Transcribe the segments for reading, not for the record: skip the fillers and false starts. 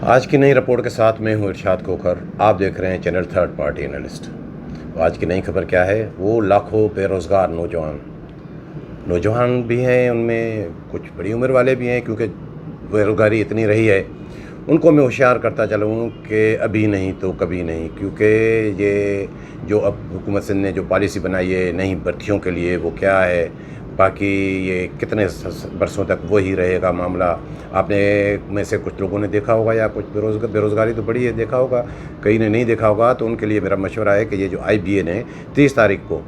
آج کی نئی رپورٹ کے ساتھ میں ہوں ارشاد کوکر. آپ دیکھ رہے ہیں چینل تھرڈ پارٹی انالسٹ. آج کی نئی خبر کیا ہے؟ وہ لاکھوں بے روزگار نوجوان بھی ہیں، ان میں کچھ بڑی عمر والے بھی ہیں، کیونکہ بے روزگاری اتنی رہی ہے. ان کو میں ہوشیار کرتا چلوں کہ ابھی نہیں تو کبھی نہیں، کیونکہ یہ جو اب حکومت سندھ نے جو پالیسی بنائی ہے نئی بھرتیوں کے لیے، وہ کیا ہے، باقی یہ کتنے برسوں تک وہی رہے گا معاملہ. آپ نے میں سے کچھ لوگوں نے دیکھا ہوگا، یا کچھ بے روزگاری تو بڑی ہے، دیکھا ہوگا، کئی نے نہیں دیکھا ہوگا. تو ان کے لیے میرا مشورہ ہے کہ یہ جو IBA نے 30 تاریخ کو،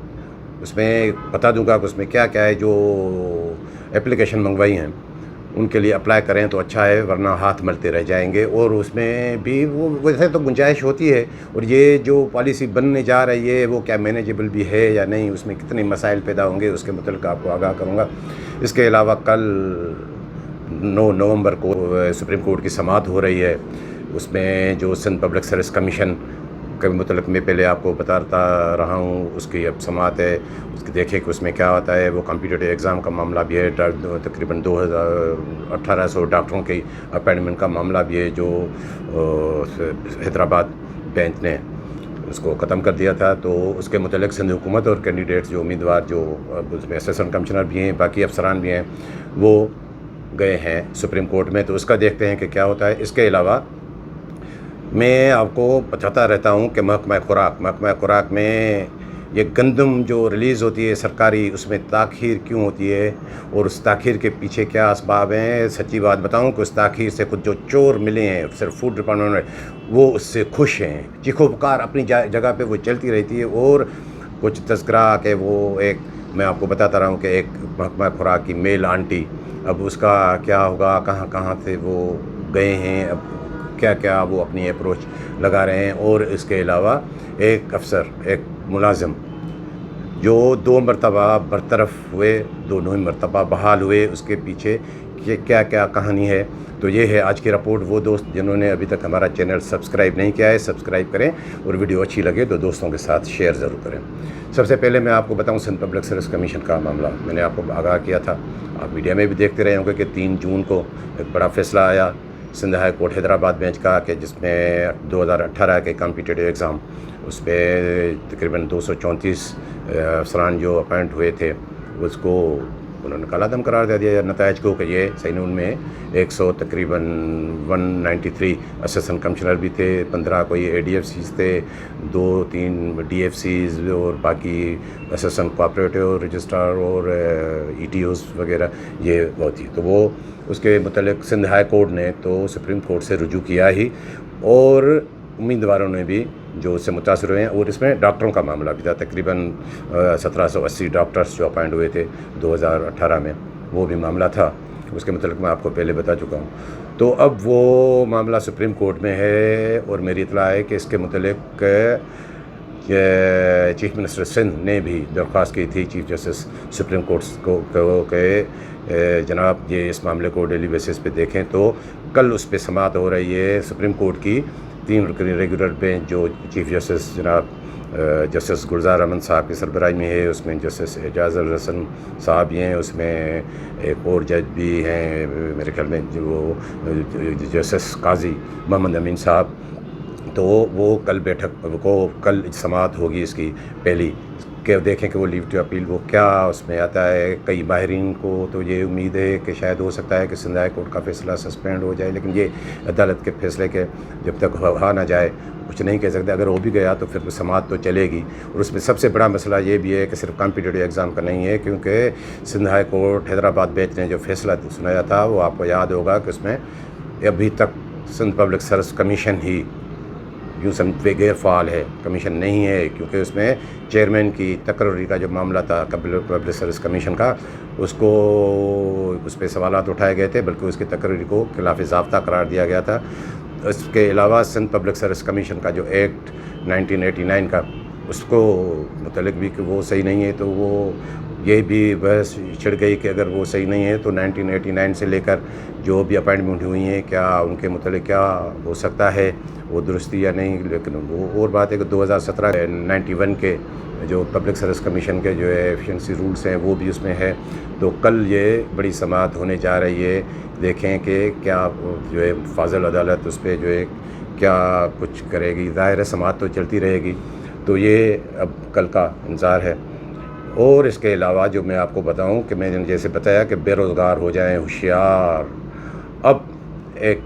اس میں بتا دوں گا کہ اس میں کیا کیا ہے. جو اپلیکیشن منگوائی ہیں ان کے لیے اپلائی کریں تو اچھا ہے، ورنہ ہاتھ ملتے رہ جائیں گے. اور اس میں بھی وہ ویسے تو گنجائش ہوتی ہے، اور یہ جو پالیسی بننے جا رہی ہے وہ کیا مینیجیبل بھی ہے یا نہیں، اس میں کتنے مسائل پیدا ہوں گے، اس کے متعلق آپ کو آگاہ کروں گا. اس کے علاوہ کل 9 نومبر کو سپریم کورٹ کی سماعت ہو رہی ہے. اس میں جو سندھ پبلک سروس کمیشن کے متعلق میں پہلے آپ کو بتاتا رہا ہوں، اس کی اب سماعت ہے. اس کی دیکھیں کہ اس میں کیا ہوتا ہے. وہ کمپیٹیٹیو ایگزام کا معاملہ بھی ہے، تقریباً 1800 ڈاکٹروں کی اپائنٹمنٹ کا معاملہ بھی ہے، جو حیدرآباد بینچ نے اس کو ختم کر دیا تھا. تو اس کے متعلق سندھ حکومت اور کینڈیڈیٹس جو امیدوار، جو اس میں اسسٹنٹ کمشنر بھی ہیں، باقی افسران بھی ہیں، وہ گئے ہیں سپریم کورٹ میں. تو اس کا دیکھتے ہیں کہ کیا ہوتا ہے. اس کے علاوہ میں آپ کو بتاتا رہتا ہوں کہ محکمہ خوراک میں یہ گندم جو ریلیز ہوتی ہے سرکاری، اس میں تاخیر کیوں ہوتی ہے، اور اس تاخیر کے پیچھے کیا اسباب ہیں. سچی بات بتاؤں کہ اس تاخیر سے خود جو چور ملے ہیں صرف فوڈ ڈپارٹمنٹ میں، وہ اس سے خوش ہیں. چیخو پکار اپنی جگہ پہ وہ چلتی رہتی ہے. اور کچھ تذکرہ کہ وہ ایک، میں آپ کو بتاتا رہا ہوں کہ ایک محکمہ خوراک کی میل آنٹی، اب اس کا کیا ہوگا، کہاں سے وہ گئے ہیں، اب کیا کیا وہ اپنی اپروچ لگا رہے ہیں. اور اس کے علاوہ ایک افسر، ایک ملازم جو 2 مرتبہ برطرف ہوئے، 2 مرتبہ بحال ہوئے، اس کے پیچھے کیا کیا کہانی ہے. تو یہ ہے آج کی رپورٹ. وہ دوست جنہوں نے ابھی تک ہمارا چینل سبسکرائب نہیں کیا ہے، سبسکرائب کریں، اور ویڈیو اچھی لگے تو دوستوں کے ساتھ شیئر ضرور کریں. سب سے پہلے میں آپ کو بتاؤں سندھ پبلک سروس کمیشن کا معاملہ. میں نے آپ کو آگاہ کیا تھا، آپ میڈیا میں بھی دیکھتے رہے ہوں گے کہ 3 جون کو ایک بڑا فیصلہ آیا Sindh high court Hyderabad bench کا، کہ جس میں 2018 کے کمپیٹیٹیو ایگزام، اس پہ تقریباً 234 افسران جو اپائنٹ ہوئے تھے، اس کو انہوں نے کالا دم قرار دے دیا نتائج کو، کہ یہ صحیح. ان میں 100 تقریباً 193 اسسٹنٹ کمشنر بھی تھے، 15 کوئی ADFCs تھے، 2-3 DFCs، اور باقی اسسٹنٹ کوآپریٹو رجسٹرار اور ETOs وغیرہ، یہ وہ تھی. تو وہ اس کے متعلق سندھ ہائی کورٹ نے تو سپریم کورٹ سے رجوع کیا ہی، اور امیدواروں نے بھی جو اس سے متاثر ہوئے ہیں. اور اس میں ڈاکٹروں کا معاملہ بھی تھا، تقریباً 1780 ڈاکٹرز جو اپائنٹ ہوئے تھے 2018 میں، وہ بھی معاملہ تھا. اس کے متعلق میں آپ کو پہلے بتا چکا ہوں. تو اب وہ معاملہ سپریم کورٹ میں ہے، اور میری اطلاع ہے کہ اس کے متعلق چیف منسٹر سندھ نے بھی درخواست کی تھی چیف جسٹس سپریم کورٹ کو کہ جناب یہ اس معاملے کو ڈیلی بیسس پہ دیکھیں. تو کل اس پہ سماعت ہو رہی ہے سپریم کورٹ کی 3 رکنی ریگولر بینچ، جو چیف جسٹس جناب جسٹس گلزار احمد صاحب کی سربراہی میں ہے. اس میں جسٹس اعجاز الحسن صاحب بھی ہیں، اس میں ایک اور جج بھی ہیں میرے خیال میں، جو جسٹس قاضی محمد امین صاحب. تو وہ کل سماعت ہوگی اس کی پہلی، کہ دیکھیں کہ وہ لیو ٹو اپیل وہ کیا اس میں آتا ہے. کئی ماہرین کو تو یہ امید ہے کہ شاید ہو سکتا ہے کہ سندھ ہائی کورٹ کا فیصلہ سسپینڈ ہو جائے، لیکن یہ عدالت کے فیصلے کے جب تک ہوا نہ جائے کچھ نہیں کہہ سکتے. اگر ہو بھی گیا تو پھر سماعت تو چلے گی. اور اس میں سب سے بڑا مسئلہ یہ بھی ہے کہ صرف کمپیٹیٹیو ایگزام کا نہیں ہے، کیونکہ Sindh high court Hyderabad bench نے جو فیصلہ سنایا تھا، وہ آپ کو یاد ہوگا کہ اس میں ابھی تک سندھ پبلک سروس کمیشن ہی یوں سمجھے غیر فعال ہے، کمیشن نہیں ہے، کیونکہ اس میں چیئرمین کی تقرری کا جو معاملہ تھا پبلک سروس کمیشن کا، اس پہ سوالات اٹھائے گئے تھے، بلکہ اس کی تقرری کو خلاف ضابطہ قرار دیا گیا تھا. اس کے علاوہ سندھ پبلک سروس کمیشن کا جو ایکٹ 1989 کا، اس کو متعلق بھی کہ وہ صحیح نہیں ہے. تو وہ یہ بھی بحث چھڑ گئی کہ اگر وہ صحیح نہیں ہے تو 1989 سے لے کر جو بھی اپائنٹمنٹ ہوئی ہیں کیا ان کے متعلق کیا ہو سکتا ہے وہ درستی یا نہیں. لیکن وہ اور بات ہے کہ 91 کے جو پبلک سروس کمیشن کے جو ہے ایفیشنسی رولز ہیں وہ بھی اس میں ہے. تو کل یہ بڑی سماعت ہونے جا رہی ہے. دیکھیں کہ کیا جو ہے فاضل عدالت اس پہ جو ہے کیا کچھ کرے گی. ظاہر ہے سماعت تو چلتی رہے گی. تو یہ اب کل کا انتظار ہے. اور اس کے علاوہ جو میں آپ کو بتاؤں کہ میں نے جیسے بتایا کہ بے روزگار ہو جائیں ہوشیار. اب ایک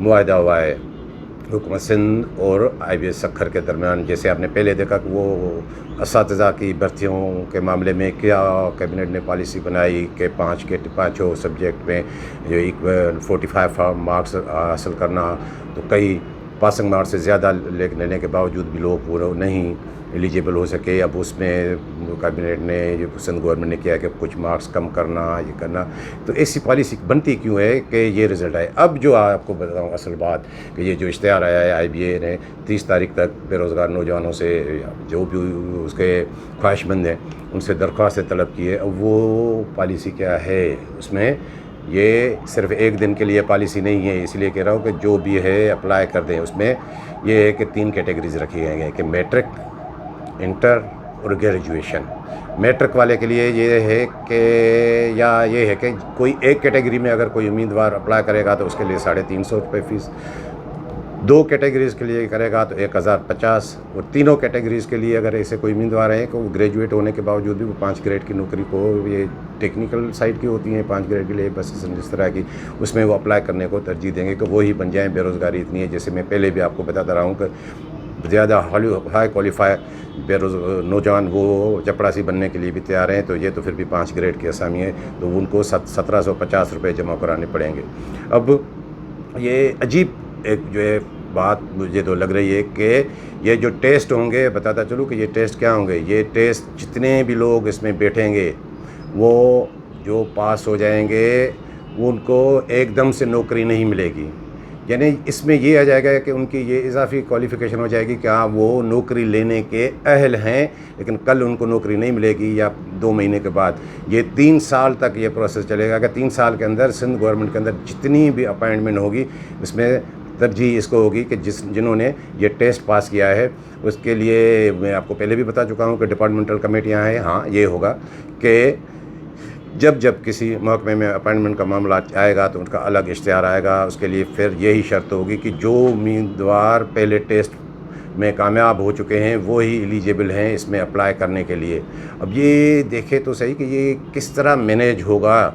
معاہدہ ہوا ہے حکومت سندھ اور IBS سکھر کے درمیان. جیسے آپ نے پہلے دیکھا کہ وہ اساتذہ کی بھرتیوں کے معاملے میں کیا کیبنٹ نے پالیسی بنائی کہ پانچوں سبجیکٹ میں جو 45 مارکس حاصل کرنا. تو کئی پاسنگ مارکس سے زیادہ لینے کے باوجود بھی لوگ پورا نہیں ایلیجیبل ہو سکے. اب اس میں کیبنٹ نے جو سندھ گورنمنٹ نے کیا کہ کچھ مارکس کم کرنا یہ کرنا. تو ایسی پالیسی بنتی کیوں ہے کہ یہ رزلٹ آئے. اب جو آپ کو بتاؤں اصل بات کہ یہ جو اشتہار آیا ہے IBA نے 30 تاریخ تک بے روزگار نوجوانوں سے جو بھی اس کے خواہش مند ہیں ان سے درخواستیں طلب کی ہے. اب وہ پالیسی کیا ہے اس میں یہ صرف ایک دن کے لیے پالیسی نہیں ہے. اس لیے کہہ رہا ہوں کہ جو بھی ہے اپلائی کر دیں. اس میں یہ ہے کہ 3 کیٹیگریز رکھی گئی ہیں کہ میٹرک انٹر اور گریجویشن. میٹرک والے کے لیے یہ ہے کہ یا یہ ہے کہ کوئی ایک کیٹیگری میں اگر کوئی امیدوار اپلائی کرے گا تو اس کے لیے 350 روپے فیس. 2 کیٹیگریز کے لیے کرے گا تو 1050. اور تینوں کیٹیگریز کے لیے اگر ایسے کوئی امیدوار ہیں کہ وہ گریجویٹ ہونے کے باوجود بھی وہ 5 گریڈ کی نوکری کو یہ ٹیکنیکل سائٹ کی ہوتی ہیں 5 گریڈ کے لیے بس جس طرح کی اس میں وہ اپلائی کرنے کو ترجیح دیں گے کہ وہی بن جائیں. بے روزگاری اتنی ہے جیسے میں پہلے بھی آپ کو بتاتا رہا ہوں کہ زیادہ ہائی کوالیفائی نوجوان وہ چپڑاسی بننے کے لیے بھی تیار ہیں. تو یہ تو پھر بھی 5 گریڈ کی اسامی ہے تو ان کو 1750 روپے جمع کرانے پڑیں گے. اب یہ عجیب ایک جو ہے بات مجھے تو لگ رہی ہے کہ یہ جو ٹیسٹ ہوں گے بتاتا چلوں کہ یہ ٹیسٹ کیا ہوں گے. یہ ٹیسٹ جتنے بھی لوگ اس میں بیٹھیں گے وہ جو پاس ہو جائیں گے ان کو ایک دم سے نوکری نہیں ملے گی. یعنی اس میں یہ آ جائے گا کہ ان کی یہ اضافی کوالیفیکیشن ہو جائے گی کہ ہاں وہ نوکری لینے کے اہل ہیں لیکن کل ان کو نوکری نہیں ملے گی یا 2 مہینے کے بعد. یہ 3 سال تک یہ پروسیس چلے گا کہ 3 سال کے اندر سندھ گورنمنٹ کے اندر جتنی بھی اپائنٹمنٹ ہوگی اس میں ترجیح اس کو ہوگی کہ جنہوں نے یہ ٹیسٹ پاس کیا ہے. اس کے لیے میں آپ کو پہلے بھی بتا چکا ہوں کہ ڈپارٹمنٹل کمیٹیاں ہیں. ہاں یہ ہوگا کہ جب کسی محکمے میں اپائنٹمنٹ کا معاملہ آئے گا تو ان کا الگ اشتہار آئے گا. اس کے لیے پھر یہی شرط ہوگی کہ جو امیدوار پہلے ٹیسٹ میں کامیاب ہو چکے ہیں وہی ایلیجیبل ہیں اس میں اپلائی کرنے کے لیے. اب یہ دیکھیں تو صحیح کہ یہ کس طرح مینیج ہوگا.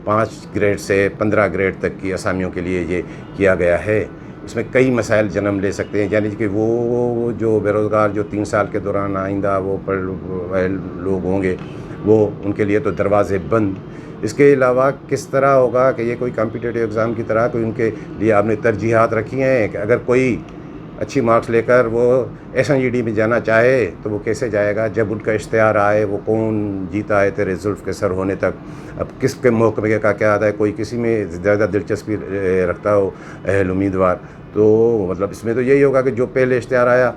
5 گریڈ سے 15 گریڈ تک کی اسامیوں کے لیے یہ کیا گیا ہے. اس میں کئی مسائل جنم لے سکتے ہیں. یعنی کہ وہ جو بے روزگار جو 3 سال کے دوران آئندہ وہ لوگ ہوں گے وہ ان کے لیے تو دروازے بند. اس کے علاوہ کس طرح ہوگا کہ یہ کوئی کمپٹیٹیو ایگزام کی طرح کوئی ان کے لیے آپ نے ترجیحات رکھی ہیں کہ اگر کوئی اچھی مارکس لے کر وہ SNGD میں جانا چاہے تو وہ کیسے جائے گا. جب ان کا اشتہار آئے وہ کون جیتا ہے تیرے زلف کے سر ہونے تک. اب کس کے محکمے کا کیا آتا ہے. کوئی کسی میں زیادہ دلچسپی رکھتا ہو اہل امیدوار تو مطلب اس میں تو یہی ہوگا کہ جو پہلے اشتہار آیا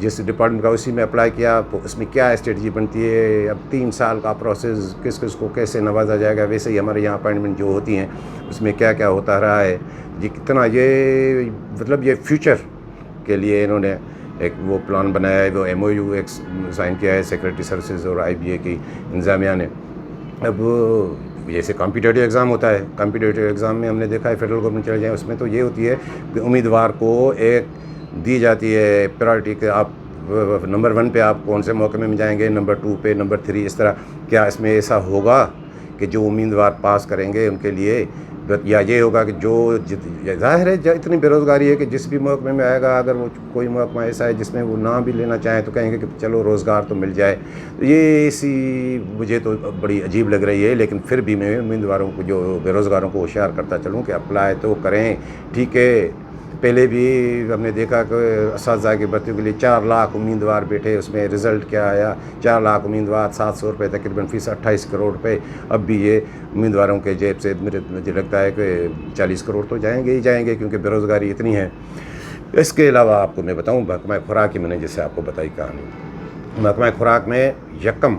جس ڈپارٹمنٹ کا اسی میں اپلائی کیا تو اس میں کیا اسٹریٹجی بنتی ہے. اب 3 سال کا پروسیس کس کو کیسے نوازا جائے گا. ویسے ہی ہمارے یہاں اپائنٹمنٹ جو ہوتی ہیں اس میں کیا کیا ہوتا رہا ہے. یہ کتنا یہ مطلب یہ فیوچر کے لیے انہوں نے ایک وہ پلان بنایا ہے. وہ MOU ایک سائن کیا ہے سیکریٹری سروسز اور IBA کی انتظامیہ نے. اب جیسے کمپٹیٹیو ایگزام ہوتا ہے کمپٹیٹیو ایگزام میں ہم نے دیکھا ہے فیڈرل گورنمنٹ چلے جائیں اس میں تو یہ ہوتی ہے کہ امیدوار کو ایک دی جاتی ہے پرائرٹی کہ آپ نمبر 1 پہ آپ کون سے محکمے میں جائیں گے, نمبر 2 پہ, نمبر 3 اس طرح. کیا اس میں ایسا ہوگا کہ جو امیدوار پاس کریں گے ان کے لیے یا یہ ہوگا کہ جو ظاہر ہے اتنی بے روزگاری ہے کہ جس بھی محکمے میں آئے گا اگر وہ کوئی محکمہ ایسا ہے جس میں وہ نہ بھی لینا چاہیں تو کہیں گے کہ چلو روزگار تو مل جائے. یہ ایسی مجھے تو بڑی عجیب لگ رہی ہے. لیکن پھر بھی میں امیدواروں کو جو بے روزگاروں کو ہوشیار کرتا چلوں کہ اپلائی تو کریں. ٹھیک ہے پہلے بھی ہم نے دیکھا کہ اساتذہ کی بھرتیوں کے لیے 4 لاکھ امیدوار بیٹھے. اس میں رزلٹ کیا آیا 4 لاکھ امیدوار 700 روپے تقریباً فیس 28 کروڑ روپے. اب بھی یہ امیدواروں کے جیب سے مجھے لگتا ہے کہ 40 کروڑ تو جائیں گے ہی جائیں گے کیونکہ بے روزگاری اتنی ہے. اس کے علاوہ آپ کو میں بتاؤں محکمہ خوراک کی میں نے جیسے آپ کو بتائی کہانی. محکمہ خوراک میں 1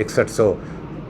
6100